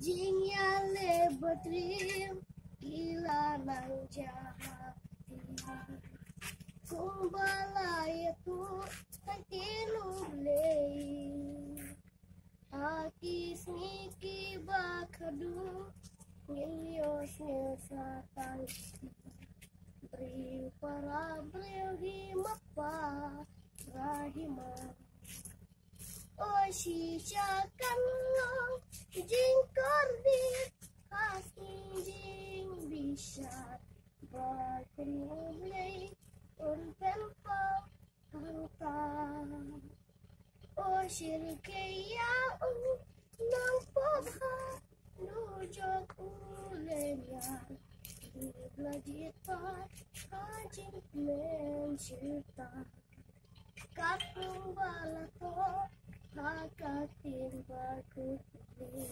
Jinyale betrim ilanang jahati kumbala itu takinublei akis niki bakadu ngilios ngilsatan beri para beri mapa rahima Oshijakan long jingkor di kasih jing bisa berkenulai unpen pau hangtang Oshir kaya nang pobha nujok ulenyan di belajar hajing mencipta kapung balato hakatin bakutli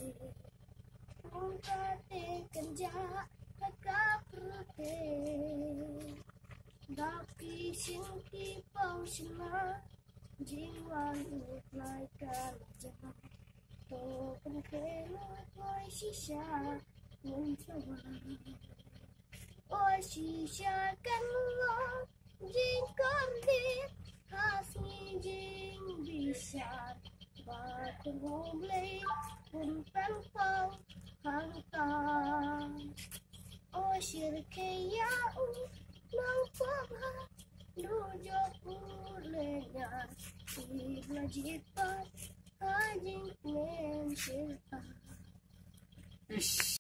ungkate kenja hakaprute dapi singki pausna jiwan utlai kalja to kenkelo koi shisha munsawa shisha kanlo jingkordi hasni jing bisa Bakungulay puntan pau hangtang Shirkaya nang pabha nujok ulengan Iblajipat hajing men sirta